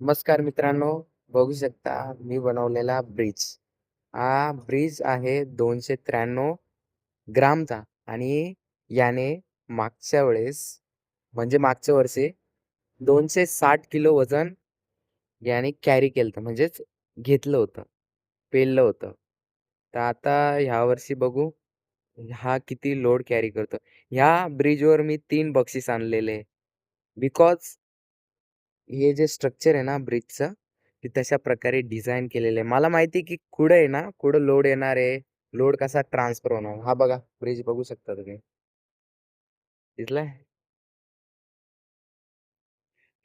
नमस्कार मित्रांनो, बघू शकता मी बनवलेला ब्रिज. हा ब्रिज आहे 293 ग्रामचा आणि याने मागच्या वेळेस म्हणजे मागच्या वर्षी 260 किलो वजन याने कॅरी केलं म्हणजेच घेतलं होतं, पेललं होतं. तर आता ह्या वर्षी बघू हा किती लोड कॅरी करतो. ह्या ब्रिजवर मी 3 बक्षीस आणलेले बिकॉज हे जे स्ट्रक्चर आहे ना ब्रिजचं, ते तशा प्रकारे डिझाइन केलेलं आहे. मला माहिती आहे की कुठं आहे ना, कुठं लोड येणार आहे, लोड कसा ट्रान्सफर होणार. हा बघा ब्रिज बघू शकता तुम्ही. दिसलाय?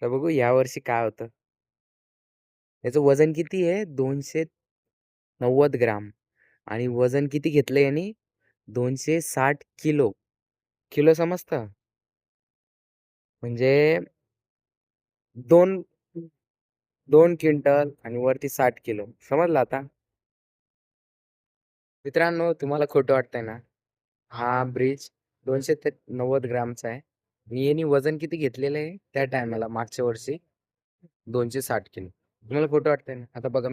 तर बघू यावर्षी काय होतं. याचं वजन किती आहे? 290 ग्राम आणि वजन किती घेतलं यानी? 260 किलो. किलो समजतं? म्हणजे 2 2 क्विंटल आणि वरती 60 किलो. समजलं आता? मित्रांनो तुम्हाला खोटं वाटतंय ना? हा ब्रिज 290 ग्रामचा आहे. आणि याने वजन किती घेतलेलं आहे त्या टायमाला मागच्या वर्षी 260 किलो. तुम्हाला खोटं वाटतंय ना? आता बघा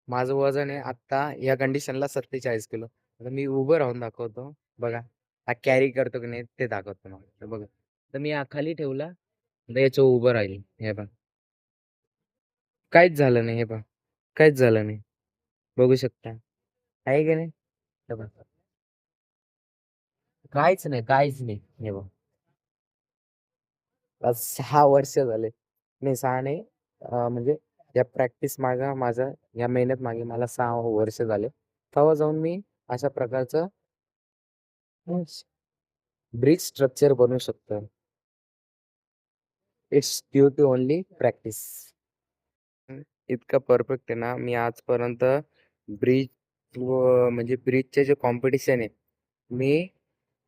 माझं वजन आहे आता या कंडिशनला 47 किलो. आता मी उभं राहून दाखवतो. बघा हा कॅरी करतो की नाही ते दाखवतो तुम्हाला. तर बघा. तर मी हा खाली ठेवला. तर याच्यावर उभं राहील. हे पहा. काहीच झालं नाही. हे पहा. काहीच झालं नाही. बघू शकता. आहे की नाही? हे पहा. काहीच नाही. काहीच नाही. हे बघा. आज 6 वर्ष झाले. नाही 6 नाही म्हणजे या प्रॅक्टिस मागे माझं या मेहनत मागे मला 6 वर्ष झाले. तेव्हा जाऊन मी अशा प्रकारचं ब्रिज स्ट्रक्चर बनवू शकतो. It's due to only practice. इतकं परफेक्ट आहे ना मी आजपर्यंत ब्रिज म्हणजे ब्रिजचे जे कॉम्पिटिशन आहे मी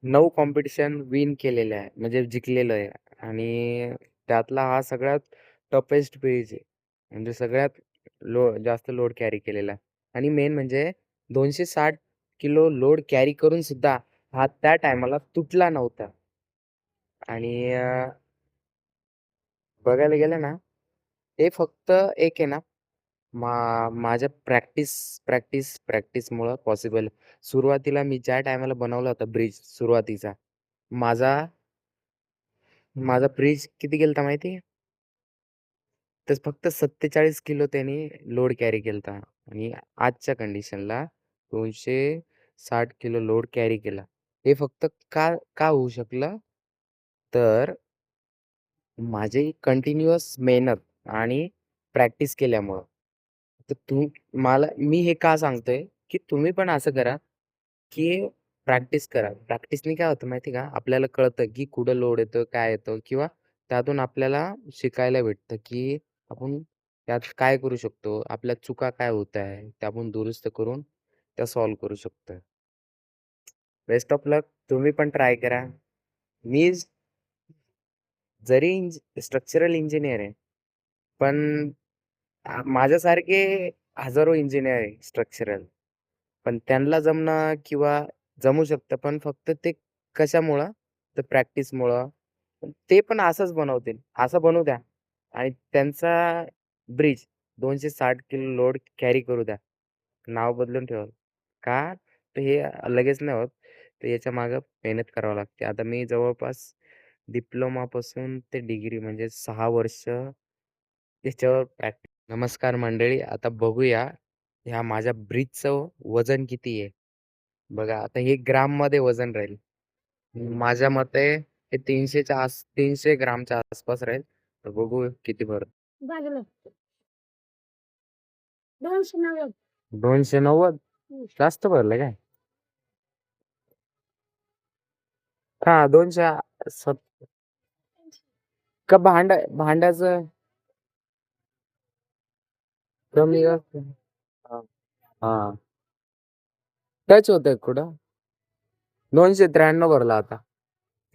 9 कॉम्पिटिशन विन केलेले आहे म्हणजे जिंकलेलो आहे आणि त्यातला हा सगळ्यात टफेस्ट ब्रिज आहे. म्हणजे सगळ्यात जास्त लोड कॅरी केलेला आणि मेन म्हणजे 260 किलो लोड कॅरी करून सुद्धा हा त्या टायमाला तुटला नव्हता आणि बघायला गेलं ना ते फक्त एक आहे ना माझ्या प्रॅक्टिसमुळं पॉसिबल. सुरुवातीला मी ज्या टायमाला बनवला होता ब्रिज सुरुवातीचा माझा माझा ब्रिज किती गेलता माहिती आहे? तर फक्त 47 किलो त्याने लोड कॅरी केलता आणि आजच्या कंडिशनला 260 किलो लोड कॅरी केला. हे फक्त का का होऊ शकलं? तर माझी कंटिन्युअस मेहनत आणि प्रॅक्टिस केल्यामुळं. तर मी हे का सांगतोय, की तुम्ही पण असं करा, की प्रॅक्टिस करा. प्रॅक्टिसने काय होतं माहिती आहे का? आपल्याला कळतं, की कुठं लोड येतो, काय येतं किंवा त्यातून आपल्याला शिकायला भेटतं, की आपण त्यात काय करू शकतो, आपल्या चुका काय होत आहे, त्या आपण दुरुस्त करून त्या सॉल्व्ह करू शकतो. बेस्ट ऑफ लक. तुम्ही पण ट्राय करा. मी जरी स्ट्रक्चरल इंजिनिअर आहे, पण माझ्यासारखे हजारो इंजिनिअर आहे स्ट्रक्चरल. पण त्यांना जमणं किंवा जमू शकतं, पण फक्त ते कशामुळं? तर प्रॅक्टिसमुळं. ते पण असंच बनवतील. असं बनवू द्या आणि त्यांचा ब्रिज 260 किलो लोड कॅरी करू द्या. नाव बदलून ठेवा. का? तर हे लगेच नाही होत. तर याच्या मागे मेहनत करावी लागते. आता मी जवळपास डिप्लोमापासून ते डिग्री म्हणजे 6 वर्ष त्याच्यावर प्रॅक्टिस. नमस्कार मंडळी. आता बघूया ह्या माझ्या ब्रिजचं वजन किती आहे? बघा आता हे ग्राममध्ये वजन राहील. माझ्या मते हे 300 ग्रामच्या आसपास राहील. तर बघू किती भरतं. 290 जास्त भरलं काय? हां, 200 का भांड्याचं कमी जास्त हां, हां. टच होतंय कुठं? 293 भरला आता.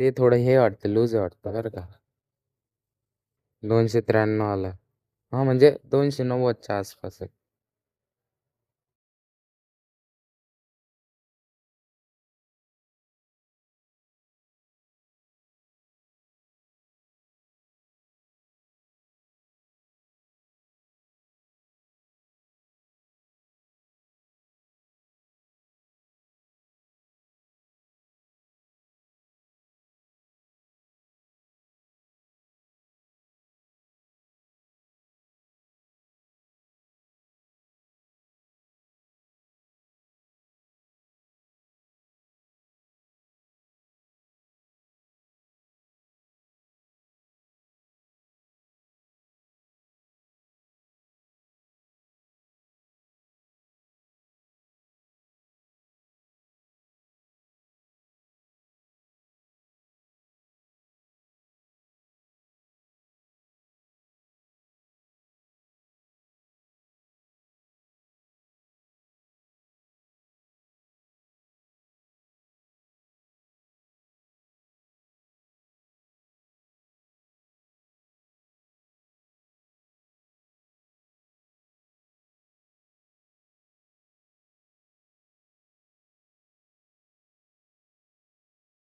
ते थोडं हे वाटतं लूज वाटतं बरं का. 293 आलं. हां, म्हणजे 290च्या आसपास आहे.